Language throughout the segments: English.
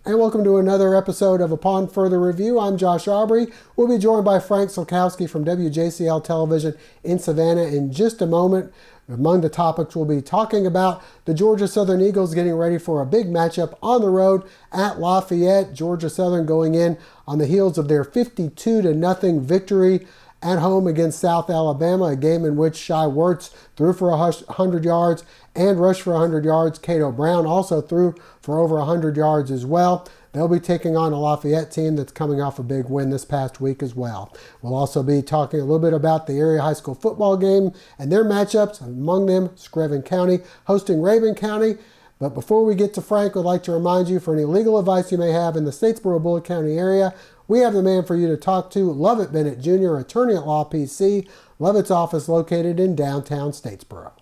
And welcome to another episode of Upon Further Review. I'm Josh Aubrey. We'll be joined by Frank Sulkowski from WJCL Television in Savannah in just a moment. Among the topics we'll be talking about the Georgia Southern Eagles getting ready for a big matchup on the road at Lafayette. Georgia Southern going in on the heels of their 52-0 victory at home against South Alabama, a game in which Shai Werts threw for 100 yards and rushed for 100 yards. Cato Brown also threw for over 100 yards as well. They'll be taking on a Lafayette team that's coming off a big win this past week as well. We'll also be talking a little bit about the area high school football game and their matchups, among them Screven County hosting Rabun County. But before we get to Frank, I'd like to remind you, for any legal advice you may have in the Statesboro-Bullitt County area, we have the man for you to talk to, Lovett Bennett Jr., attorney at law PC. Lovett's office located in downtown Statesboro.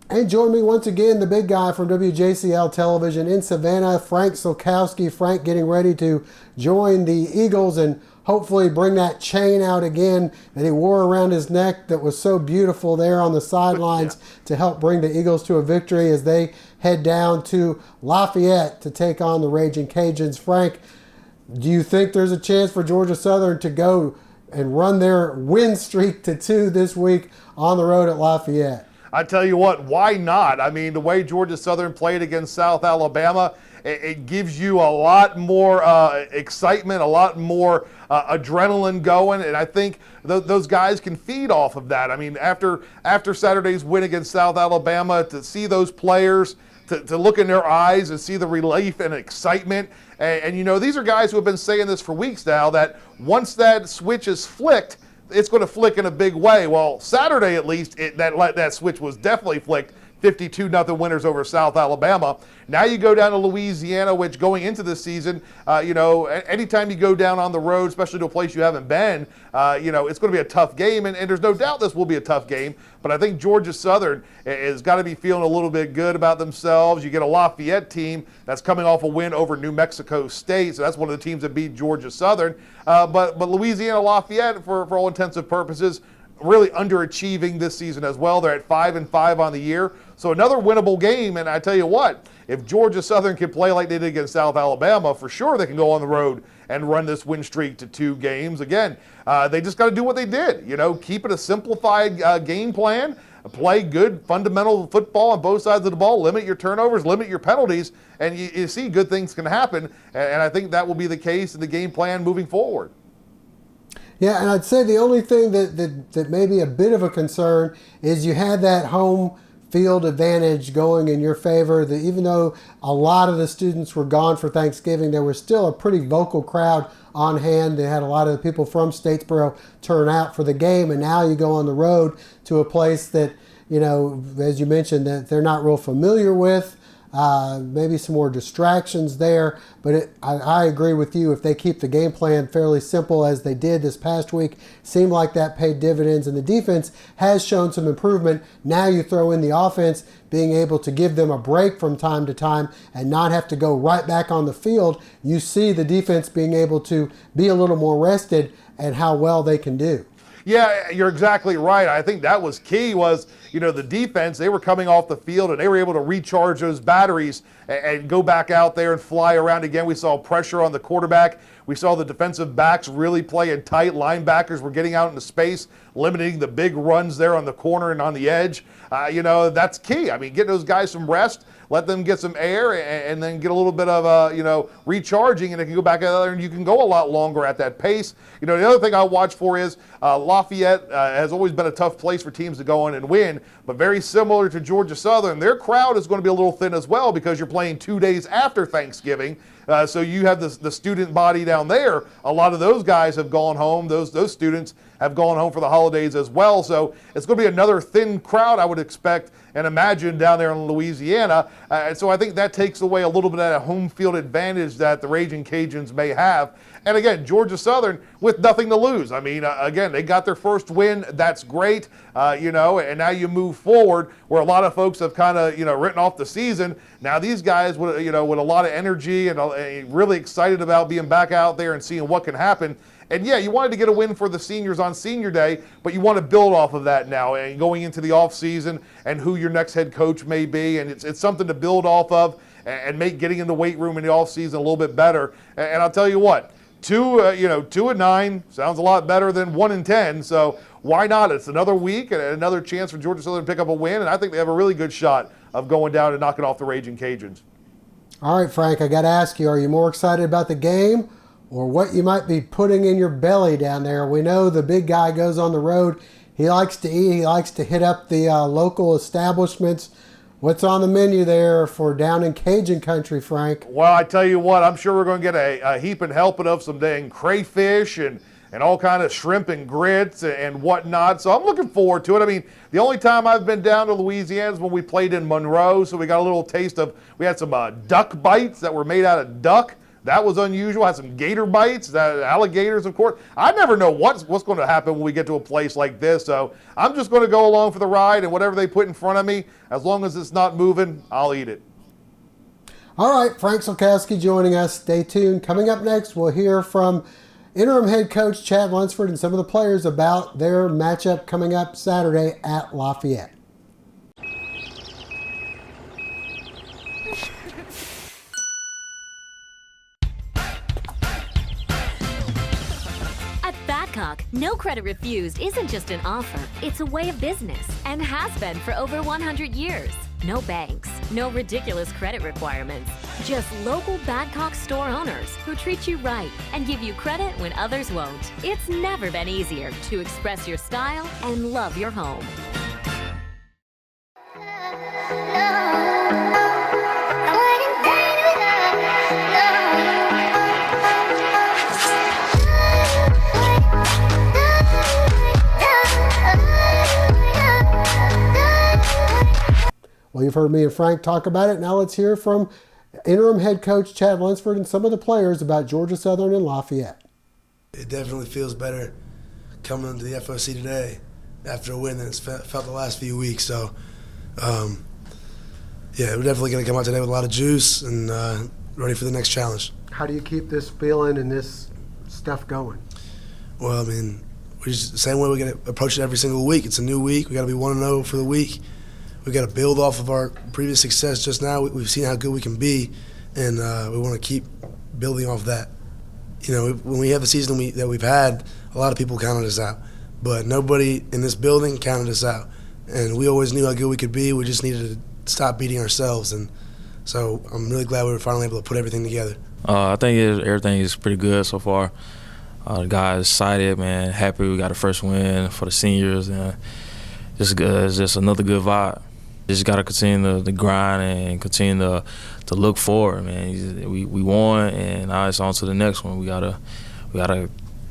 And join me once again, the big guy from WJCL Television in Savannah, Frank Sulkowski. Frank getting ready to join the Eagles and hopefully bring that chain out again that he wore around his neck that was so beautiful there on the sidelines to help bring the Eagles to a victory as they head down to Lafayette to take on the Raging Cajuns. Frank, do you think there's a chance for Georgia Southern to go and run their win streak to 2 this week on the road at Lafayette? I tell you what, why not? I mean, the way Georgia Southern played against South Alabama, it gives you a lot more excitement, a lot more adrenaline going, and I think those guys can feed off of that. I mean, after Saturday's win against South Alabama, to see those players, to look in their eyes and see the relief and excitement, and you know, these are guys who have been saying this for weeks now, that once that switch is flicked, it's going to flick in a big way. Well, Saturday at least, that switch was definitely flicked. 52-0 winners over South Alabama. Now you go down to Louisiana, which going into this season, anytime you go down on the road, especially to a place you haven't been, it's going to be a tough game, and there's no doubt this will be a tough game. But I think Georgia Southern has got to be feeling a little bit good about themselves. You get a Lafayette team that's coming off a win over New Mexico State, so that's one of the teams that beat Georgia Southern. But Louisiana Lafayette, for all intents and purposes, really underachieving this season as well. They're at 5-5 on the year. So another winnable game, and I tell you what, if Georgia Southern can play like they did against South Alabama, for sure they can go on the road and run this win streak to 2 games. Again, they just got to do what they did. Keep it a simplified game plan, play good fundamental football on both sides of the ball, limit your turnovers, limit your penalties, and you see good things can happen. And I think that will be the case in the game plan moving forward. Yeah, and I'd say the only thing that may be a bit of a concern is you had that home field advantage going in your favor. That even though a lot of the students were gone for Thanksgiving, there was still a pretty vocal crowd on hand. They had a lot of the people from Statesboro turn out for the game, and now you go on the road to a place that, as you mentioned, that they're not real familiar with. Maybe some more distractions there, but I agree with you. If they keep the game plan fairly simple as they did this past week, seemed like that paid dividends, and the defense has shown some improvement. Now you throw in the offense being able to give them a break from time to time and not have to go right back on the field. You see the defense being able to be a little more rested and how well they can do. Yeah, you're exactly right. I think that was key was, the defense, they were coming off the field and they were able to recharge those batteries and go back out there and fly around again. We saw pressure on the quarterback. We saw the defensive backs really playing tight. Linebackers were getting out into space, limiting the big runs there on the corner and on the edge. That's key. I mean, get those guys some rest, let them get some air, and then get a little bit of, recharging, and they can go back out there and you can go a lot longer at that pace. The other thing I watch for is Lafayette has always been a tough place for teams to go in and win, but very similar to Georgia Southern, their crowd is going to be a little thin as well because you're playing 2 days after Thanksgiving. So you have the student body down there. A lot of those guys have gone home. Those students have gone home for the holidays as well. So it's going to be another thin crowd, I would expect. and imagine down there in Louisiana. And so I think that takes away a little bit of that home field advantage that the Raging Cajuns may have. And again, Georgia Southern with nothing to lose. I mean, again, they got their first win. That's great, and now you move forward where a lot of folks have kind of, written off the season. Now these guys, with a lot of energy and really excited about being back out there and seeing what can happen. And yeah, you wanted to get a win for the seniors on senior day, but you want to build off of that now and going into the off season and who your next head coach may be. And it's something to build off of and make getting in the weight room in the off season a little bit better. And I'll tell you what, 2-9 sounds a lot better than 1-10. So why not? It's another week and another chance for Georgia Southern to pick up a win. And I think they have a really good shot of going down and knocking off the Raging Cajuns. All right, Frank, I got to ask you, are you more excited about the game or what you might be putting in your belly down there? We know the big guy goes on the road. He likes to eat. He likes to hit up the local establishments. What's on the menu there for down in Cajun country, Frank? Well, I tell you what, I'm sure we're going to get a heap and helping of some dang crayfish and all kind of shrimp and grits and whatnot. So I'm looking forward to it. I mean, the only time I've been down to Louisiana is when we played in Monroe. So we got a little taste of, we had some duck bites that were made out of duck. That was unusual. Had some gator bites, alligators, of course. I never know what's going to happen when we get to a place like this. So I'm just going to go along for the ride, and whatever they put in front of me, as long as it's not moving, I'll eat it. All right, Frank Sulkowski joining us. Stay tuned. Coming up next, we'll hear from interim head coach Chad Lunsford and some of the players about their matchup coming up Saturday at Lafayette. No credit refused isn't just an offer, it's a way of business and has been for over 100 years. No banks, no ridiculous credit requirements, just local Badcock store owners who treat you right and give you credit when others won't. It's never been easier to express your style and love your home. Well, you've heard me and Frank talk about it. Now let's hear from interim head coach Chad Lunsford and some of the players about Georgia Southern and Lafayette. It definitely feels better coming into the FOC today after a win than it's felt the last few weeks. So, we're definitely going to come out today with a lot of juice and ready for the next challenge. How do you keep this feeling and this stuff going? Well, I mean, we just the same way we got to approach it every single week. It's a new week. We got to be 1-0 for the week. We got to build off of our previous success just now. We've seen how good we can be, and we want to keep building off that. When we have the season that we've had, a lot of people counted us out, but nobody in this building counted us out. And we always knew how good we could be. We just needed to stop beating ourselves, and so I'm really glad we were finally able to put everything together. I think everything is pretty good so far. The guys excited, man, happy we got the first win for the seniors, and it's just another good vibe. Just got to continue to grind and continue to look forward, man. We won, and now it's on to the next one. We gotta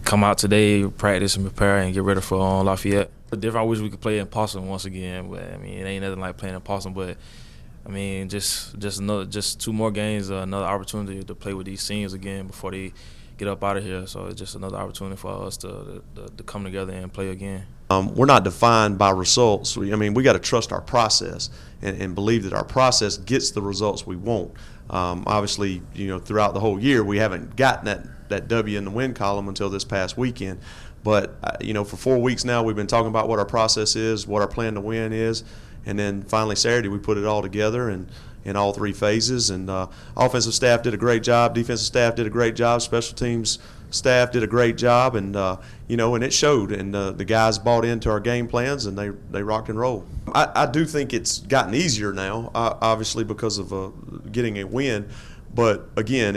come out today, practice and prepare, and get ready for Lafayette. I wish we could play in Possum once again, but I mean it ain't nothing like playing in Possum. But I mean just 2 more games, another opportunity to play with these seniors again before they get up out of here. So it's just another opportunity for us to come together and play again. We're not defined by results. We got to trust our process and believe that our process gets the results we want. Obviously, throughout the whole year, we haven't gotten that W in the win column until this past weekend. But, for 4 weeks now, we've been talking about what our process is, what our plan to win is, and then finally Saturday we put it all together and in all 3 phases. And offensive staff did a great job, defensive staff did a great job, special teams staff did a great job, and and it showed. And the guys bought into our game plans, and they rocked and rolled. I do think it's gotten easier now, obviously because of getting a win. But again,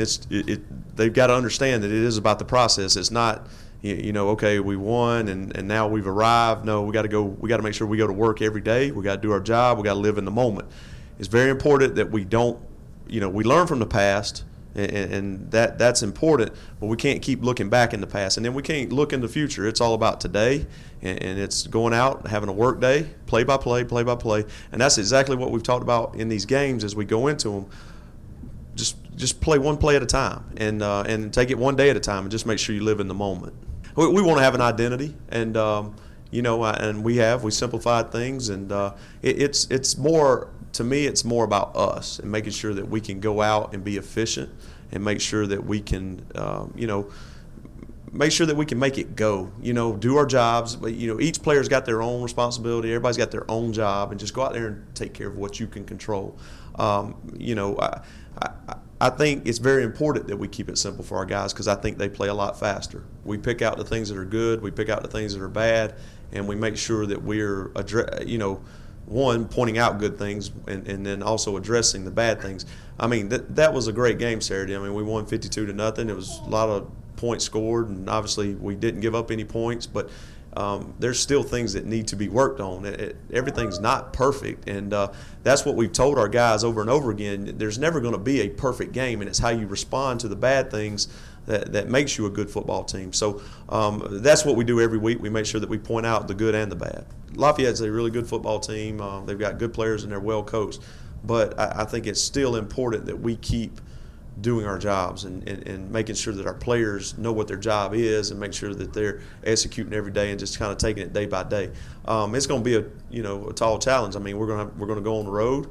they've got to understand that it is about the process. It's not, okay, we won and now we've arrived. No, we got to make sure we go to work every day. We got to do our job. We got to live in the moment. It's very important that we don't, we learn from the past And that's important, but we can't keep looking back in the past, and then we can't look in the future. It's all about today, and it's going out, having a work day, play by play, and that's exactly what we've talked about in these games as we go into them. Just play one play at a time, and take it one day at a time, and just make sure you live in the moment. We want to have an identity, and and we simplified things, and it's more. To me, it's more about us and making sure that we can go out and be efficient and make sure that we can, make sure that we can make it go, do our jobs. But, each player's got their own responsibility. Everybody's got their own job, and just go out there and take care of what you can control. I think it's very important that we keep it simple for our guys because I think they play a lot faster. We pick out the things that are good, we pick out the things that are bad, and we make sure that we're, one, pointing out good things and then also addressing the bad things. I mean, that was a great game Saturday. I mean, we won 52-0. It was a lot of points scored, and obviously we didn't give up any points, but there's still things that need to be worked on. Everything's not perfect, and that's what we've told our guys over and over again. There's never going to be a perfect game, and it's how you respond to the bad things that makes you a good football team. So that's what we do every week. We make sure that we point out the good and the bad. Lafayette's a really good football team. They've got good players and they're well coached. But I think it's still important that we keep doing our jobs and making sure that our players know what their job is and make sure that they're executing every day and just kind of taking it day by day. It's going to be a tall challenge. I mean, we're going to go on the road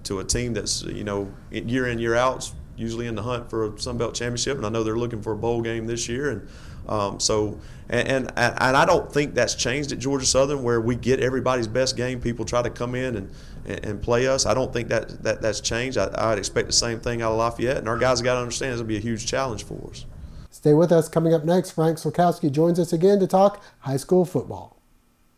to a team that's year in, year out, usually in the hunt for a Sun Belt championship, and I know they're looking for a bowl game this year, and I don't think that's changed at Georgia Southern, where we get everybody's best game. People try to come in and play us. I don't think that's changed. I'd expect the same thing out of Lafayette, and our guys have got to understand it's going to be a huge challenge for us. Stay with us. Coming up next, Frank Sulkowski joins us again to talk high school football.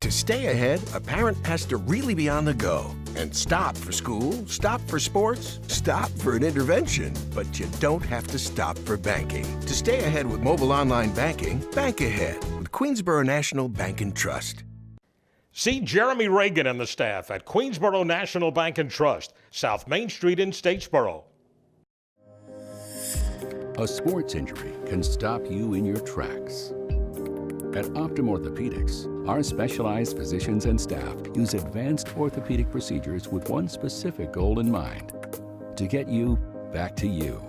To stay ahead, a parent has to really be on the go and stop for school, stop for sports, stop for an intervention. But you don't have to stop for banking. To stay ahead with mobile online banking, bank ahead with Queensboro National Bank and Trust. See Jeremy Reagan and the staff at Queensboro National Bank and Trust, South Main Street in Statesboro. A sports injury can stop you in your tracks. At Optum Orthopedics, our specialized physicians and staff use advanced orthopedic procedures with one specific goal in mind: to get you back to you.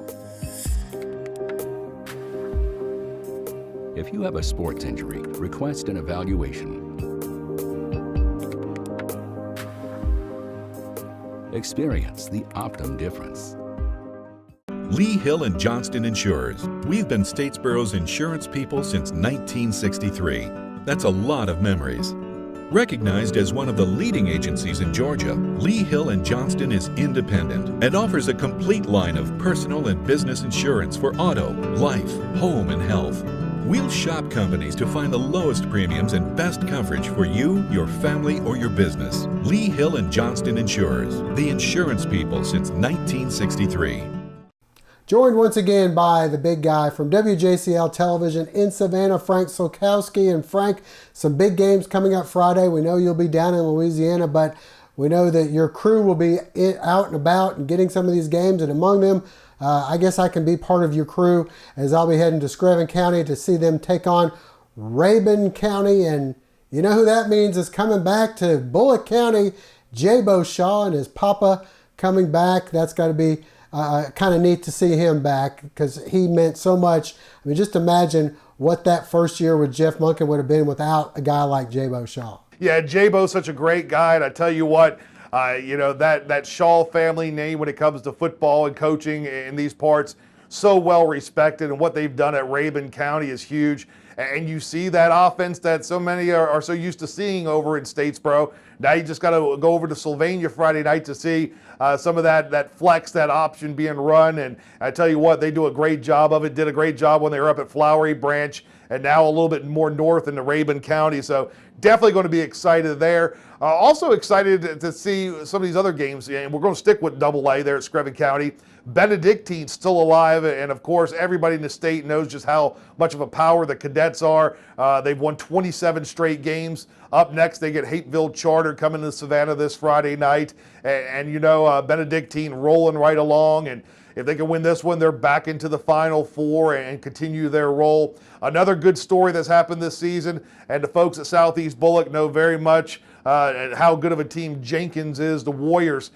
If you have a sports injury, request an evaluation. Experience the Optum difference. Lee Hill and Johnston Insurers. We've been Statesboro's insurance people since 1963. That's a lot of memories. Recognized as one of the leading agencies in Georgia, Lee Hill and Johnston is independent and offers a complete line of personal and business insurance for auto, life, home, and health. We'll shop companies to find the lowest premiums and best coverage for you, your family, or your business. Lee Hill and Johnston Insurers, the insurance people since 1963. Joined once again by the big guy from WJCL Television in Savannah, Frank Sulkowski. And Frank, some big games coming up Friday. We know you'll be down in Louisiana, but we know that your crew will be out and about and getting some of these games. And among them, I guess I can be part of your crew as I'll be heading to Screven County to see them take on Rabun County. And you know who that means is coming back to Bullock County, J-Bo Shaw and his papa coming back. That's got to be kind of neat to see him back because he meant so much. I mean, just imagine what that first year with Jeff Monken would have been without a guy like J-Bo Shaw. Yeah, J-Bo's such a great guy, and I tell you what, that Shaw family name when it comes to football and coaching in these parts, so well respected, and what they've done at Rabun County is huge. And you see that offense that so many are so used to seeing over in Statesboro. Now you just got to go over to Sylvania Friday night to see some of that flex, that option being run. And I tell you what, they do a great job of it. Did a great job when they were up at Flowery Branch, and now a little bit more north in the Rabun County. So definitely going to be excited there. Also excited to see some of these other games. And we're going to stick with AA there at Screven County. Benedictine's still alive, and of course everybody in the state knows just how much of a power the Cadets are. They've won 27 straight games. Up next, they get Hateville Charter coming to Savannah this Friday night, and Benedictine rolling right along. And if they can win this one, they're back into the Final Four and continue their role. Another good story that's happened this season, and the folks at Southeast Bullock know very much how good of a team Jenkins is. The Warriors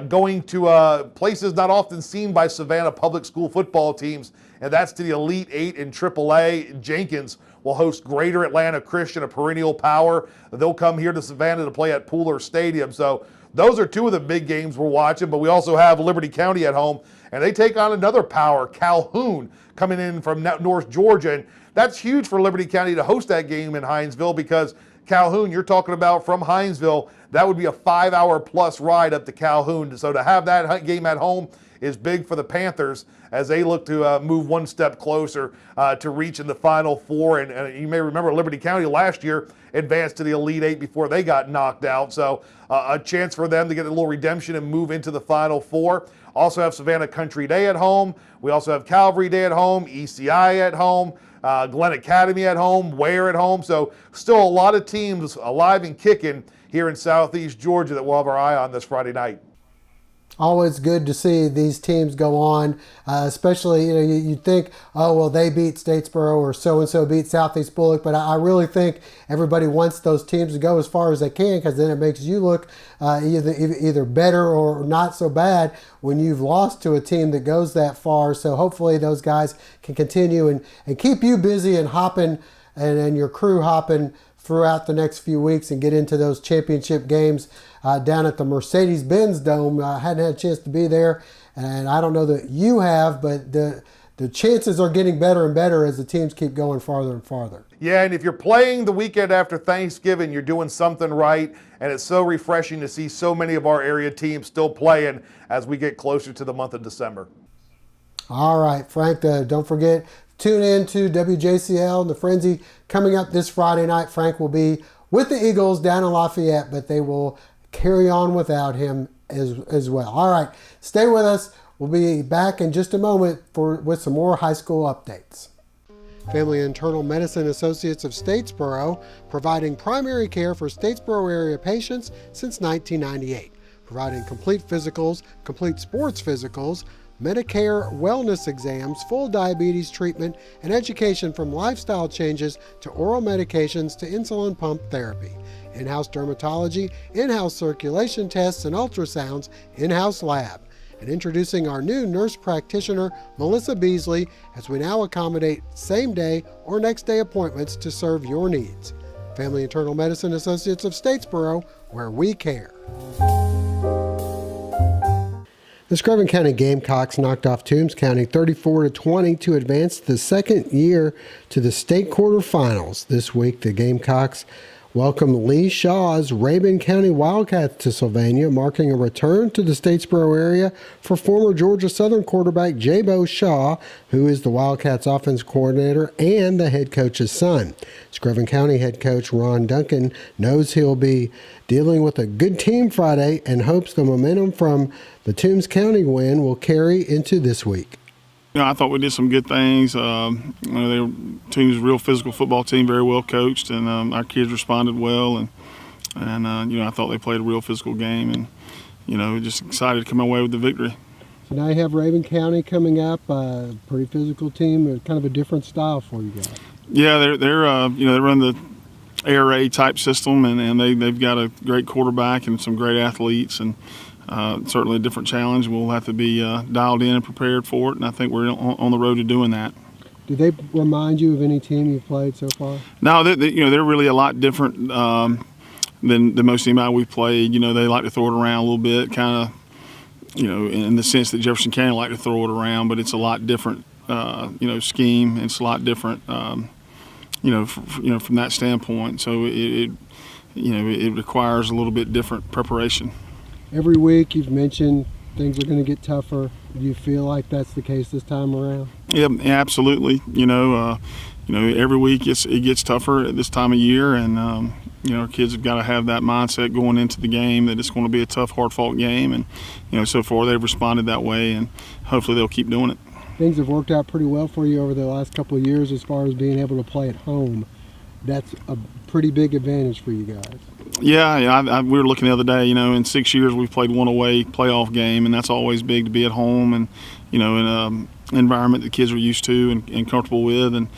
going to places not often seen by Savannah public school football teams, and that's to the Elite Eight in AAA. Jenkins will host Greater Atlanta Christian, a perennial power. They'll come here to Savannah to play at Pooler Stadium. So those are two of the big games we're watching, but we also have Liberty County at home, and they take on another power, Calhoun, coming in from North Georgia. And that's huge for Liberty County to host that game in Hinesville, because Calhoun, you're talking about from Hinesville, that would be a 5-hour plus ride up to Calhoun. So to have that game at home is big for the Panthers as they look to move one step closer to reaching the Final Four. And you may remember Liberty County last year advanced to the Elite Eight before they got knocked out. So a chance for them to get a little redemption and move into the Final Four. Also have Savannah Country Day at home. We also have Calvary Day at home, ECI at home, Glen Academy at home, Ware at home. So still a lot of teams alive and kicking here in Southeast Georgia that we'll have our eye on this Friday night. Always good to see these teams go on, especially, you'd think, oh, well, they beat Statesboro or so-and-so beat Southeast Bullock, but I really think everybody wants those teams to go as far as they can, because then it makes you look either better or not so bad when you've lost to a team that goes that far. So hopefully those guys can continue and keep you busy and hopping and your crew hopping throughout the next few weeks and get into those championship games down at the Mercedes-Benz Dome. I hadn't had a chance to be there, and I don't know that you have, but the chances are getting better and better as the teams keep going farther and farther. Yeah, and if you're playing the weekend after Thanksgiving, you're doing something right, and it's so refreshing to see so many of our area teams still playing as we get closer to the month of December. All right, Frank, don't forget, tune in to WJCL and the Frenzy coming up this Friday night. Frank will be with the Eagles down in Lafayette, but they will carry on without him as well. All right, stay with us. We'll be back in just a moment with some more high school updates. Family Internal Medicine Associates of Statesboro, providing primary care for Statesboro area patients since 1998, providing complete physicals, complete sports physicals, Medicare wellness exams, full diabetes treatment, and education from lifestyle changes to oral medications to insulin pump therapy. In-house dermatology, in-house circulation tests and ultrasounds, in-house lab. And introducing our new nurse practitioner, Melissa Beasley, as we now accommodate same-day or next-day appointments to serve your needs. Family Internal Medicine Associates of Statesboro, where we care. The Screven County Gamecocks knocked off Toombs County 34-20 to advance the second year to the state quarterfinals. This week, the Gamecocks welcomed Lee Shaw's Rabun County Wildcats to Sylvania, marking a return to the Statesboro area for former Georgia Southern quarterback Jabo Shaw, who is the Wildcats offense coordinator and the head coach's son. Screven County head coach Ron Duncan knows he'll be dealing with a good team Friday and hopes the momentum from the Toombs County win will carry into this week. I thought we did some good things. The team's a real physical football team, very well coached, and our kids responded well. And I thought they played a real physical game, and just excited to come away with the victory. So now you have Rabun County coming up, a pretty physical team, kind of a different style for you guys. Yeah, they run the Air Raid type system, and they've got a great quarterback and some great athletes, and certainly a different challenge. We'll have to be dialed in and prepared for it, and I think we're on the road to doing that. Do they remind you of any team you've played so far? No, they're really a lot different than most anybody we've played. They like to throw it around a little bit, kind of, in the sense that Jefferson County like to throw it around, but it's a lot different, scheme. It's a lot different, from that standpoint. So it requires a little bit different preparation. Every week you've mentioned things are going to get tougher. Do you feel like that's the case this time around? Yeah, absolutely. Every week it gets tougher at this time of year, and our kids have got to have that mindset going into the game that it's going to be a tough, hard-fought game, and so far they've responded that way, and hopefully they'll keep doing it. Things have worked out pretty well for you over the last couple of years as far as being able to play at home. That's a pretty big advantage for you guys. Yeah, we were looking the other day, in 6 years we've played one away playoff game, and that's always big to be at home, and in an environment that kids are used to and comfortable with, and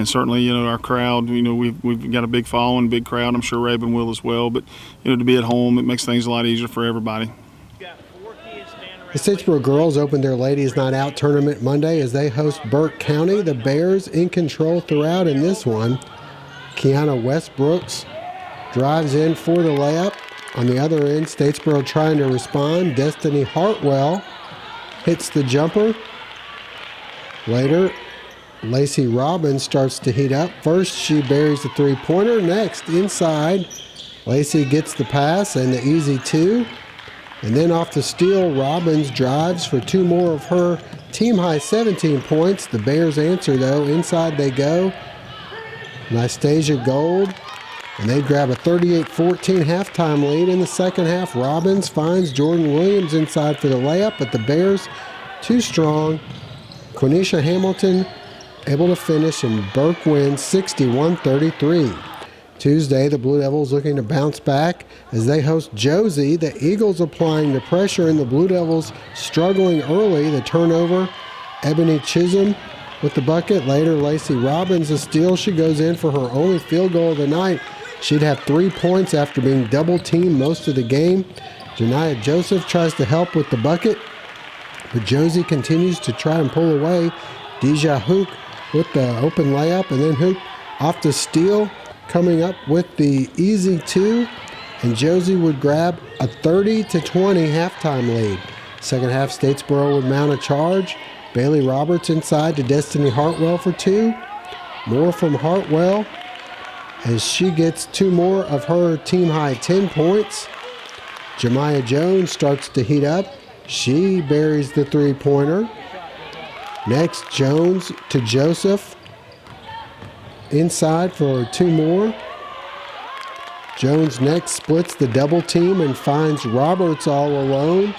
certainly, our crowd, we've got a big following, big crowd. I'm sure Rabun will as well, but, to be at home, it makes things a lot easier for everybody. The Statesboro girls opened their Ladies Night Out tournament Monday as they host Burke County. The Bears in control throughout in this one. Kiana Westbrooks drives in for the layup. On the other end, Statesboro trying to respond. Destiny Hartwell hits the jumper. Later, Lacey Robbins starts to heat up. First, she buries the three-pointer. Next, inside, Lacey gets the pass and the easy two. And then off the steal, Robbins drives for two more of her team-high 17 points. The Bears answer, though. Inside they go. Nastasia Gold, and they grab a 38-14 halftime lead in the second half. Robbins finds Jordan Williams inside for the layup, but the Bears too strong. Quenisha Hamilton able to finish, and Burke wins 61-33. Tuesday, the Blue Devils looking to bounce back as they host Josie. The Eagles applying the pressure, and the Blue Devils struggling early. The turnover, Ebony Chisholm with the bucket. Later, Lacey Robbins a steal. She goes in for her only field goal of the night. She'd have 3 points after being double-teamed most of the game. Janiah Joseph tries to help with the bucket, but Josie continues to try and pull away. Deja Hook with the open layup, and then Hook off the steal, coming up with the easy two, and Josie would grab a 30-20 halftime lead. Second half, Statesboro would mount a charge. Bailey Roberts inside to Destiny Hartwell for two. More from Hartwell as she gets two more of her team-high 10 points. Jemiah Jones starts to heat up. She buries the three-pointer. Next, Jones to Joseph. Inside for two more. Jones next splits the double team and finds Roberts all alone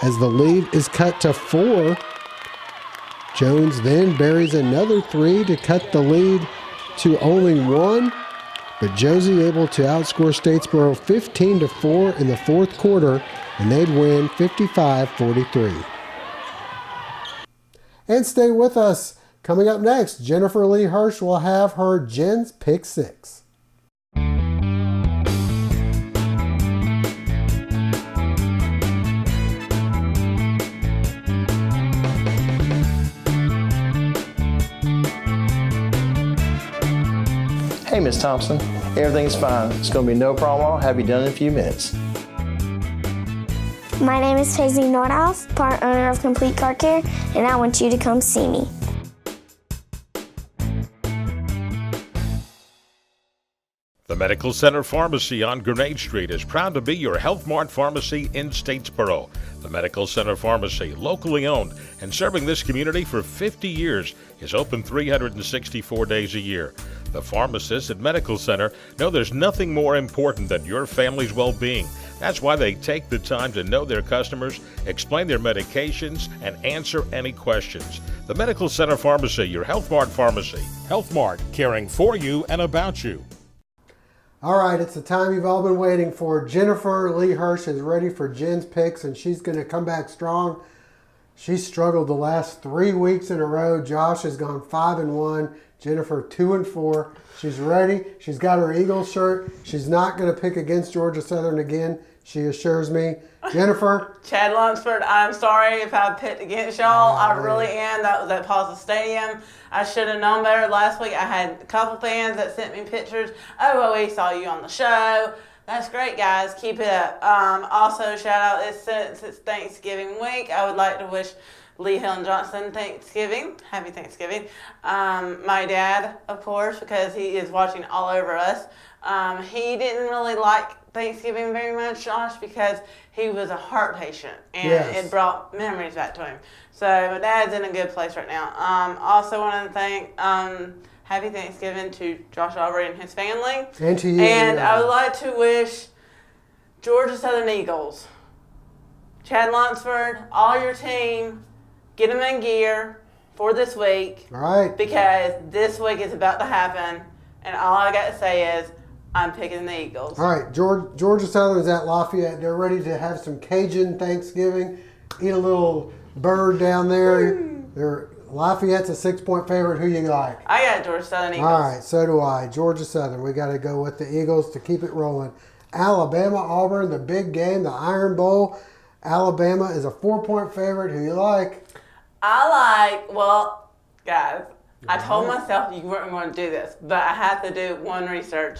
as the lead is cut to 4. Jones then buries another three to cut the lead to only 1, but Josie able to outscore Statesboro 15-4 in the fourth quarter, and they'd win 55-43. And stay with us. Coming up next, Jennifer Lee Hirsch will have her Jen's Pick 6. Hey, Miss Thompson, everything's fine. It's going to be no problem. I'll have you done in a few minutes. My name is Paisley Nordhoff, part owner of Complete Car Care, and I want you to come see me. The Medical Center Pharmacy on Grenade Street is proud to be your Health Mart pharmacy in Statesboro. The Medical Center Pharmacy, locally owned and serving this community for 50 years, is open 364 days a year. The pharmacists at Medical Center know there's nothing more important than your family's well-being. That's why they take the time to know their customers, explain their medications, and answer any questions. The Medical Center Pharmacy, your Health Mart pharmacy. Health Mart, caring for you and about you. All right, it's the time you've all been waiting for. Jennifer Lee Hirsch is ready for Jen's Picks, and she's going to come back strong. She struggled the last 3 weeks in a row. Josh has gone 5-1. Jennifer 2-4. She's ready. She's got her Eagles shirt. She's not going to pick against Georgia Southern again, she assures me. Jennifer? Chad Lunsford, I'm sorry if I picked against y'all. I really am. That was at Pausa Stadium. I should have known better last week. I had a couple fans that sent me pictures. Oh, we saw you on the show. That's great, guys. Keep it up. Also, shout out, since it's Thanksgiving week, I would like to wish Lee Hill and Johnson Happy Thanksgiving. My dad, of course, because he is watching all over us. He didn't really like Thanksgiving very much, Josh, because he was a heart patient, and it brought memories back to him. So my dad's in a good place right now. Also want to thank Happy Thanksgiving to Josh Aubrey and his family. And to you. And I would like to wish Georgia Southern Eagles, Chad Lunsford, all your team, get them in gear for this week. All right. Because this week is about to happen, and all I got to say is I'm picking the Eagles. All right, Georgia Southern's at Lafayette. They're ready to have some Cajun Thanksgiving, eat a little bird down there. Lafayette's a 6-point favorite. Who you like? I got Georgia Southern Eagles. All right, so do I. Georgia Southern. We got to go with the Eagles to keep it rolling. Alabama, Auburn, the big game, the Iron Bowl. Alabama is a 4-point favorite. Who you like? Guys, I told myself you weren't going to do this, but I have to do one research.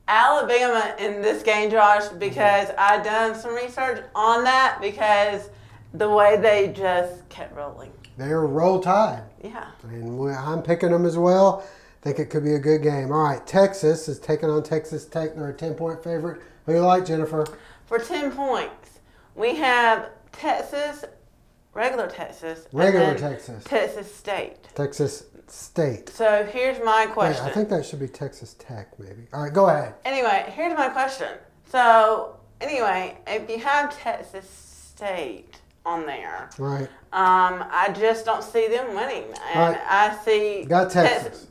Alabama in this game, Josh, because I done some research on that because the way they just kept rolling. They're roll tide. Yeah. And I'm picking them as well. Think it could be a good game. All right, Texas is taking on Texas Tech. They're a 10-point favorite. Who do you like, Jennifer? For 10 points, we have Texas, regular Texas. Texas State. Texas State. So here's my question. Wait, I think that should be Texas Tech, maybe. All right, go ahead. Anyway, here's my question. So, if you have Texas State on there, right? I just don't see them winning, and I see Texas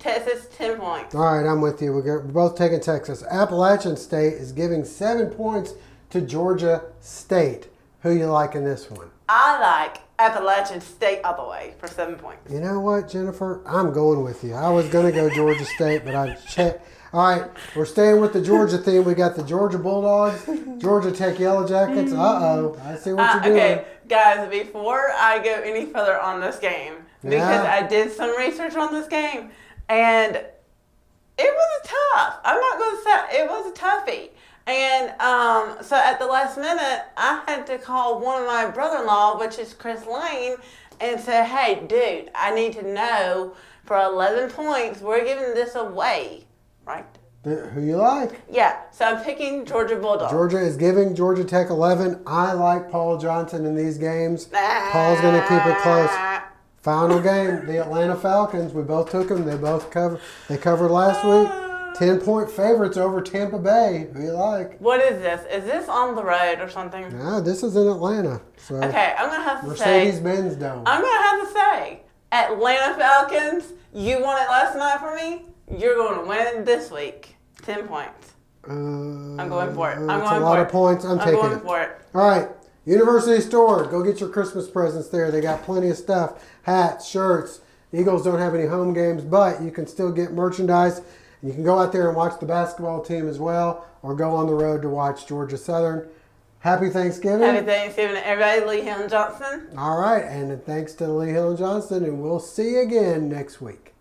10 points. All right, I'm with you. We're both taking Texas. Appalachian State is giving 7 points to Georgia State. Who you like in this one? I like Appalachian State all the way for 7 points. You know what, Jennifer? I'm going with you. I was going to go Georgia State, but I checked. All right, we're staying with the Georgia theme. We got the Georgia Bulldogs, Georgia Tech Yellow Jackets. Uh-oh, I see what you're doing. Okay, guys, before I go any further on this game, because I did some research on this game, and it was tough. I'm not going to say it was a toughie. And so at the last minute, I had to call one of my brother-in-law, which is Chris Lane, and say, hey, dude, I need to know for 11 points, we're giving this away. Right. Who you like? Yeah, so I'm picking Georgia Bulldogs. Georgia is giving Georgia Tech 11. I like Paul Johnson in these games. Paul's going to keep it close. Final game, the Atlanta Falcons. We both took them. They both covered. They covered last week. 10-point favorites over Tampa Bay. Who you like? What is this? Is this on the road or something? No, this is in Atlanta. So okay, I'm going to have to say. Mercedes-Benz Dome. I'm going to have to say, Atlanta Falcons, you won it last night for me. You're going to win it this week. 10 points. I'm going for it. That's a lot of points. I'm taking going for it. All right. University Store. Go get your Christmas presents there. They got plenty of stuff. Hats, shirts. Eagles don't have any home games, but you can still get merchandise. And you can go out there and watch the basketball team as well, or go on the road to watch Georgia Southern. Happy Thanksgiving. Happy Thanksgiving to everybody. Lee Hill and Johnson. All right. And thanks to Lee Hill and Johnson. And we'll see you again next week.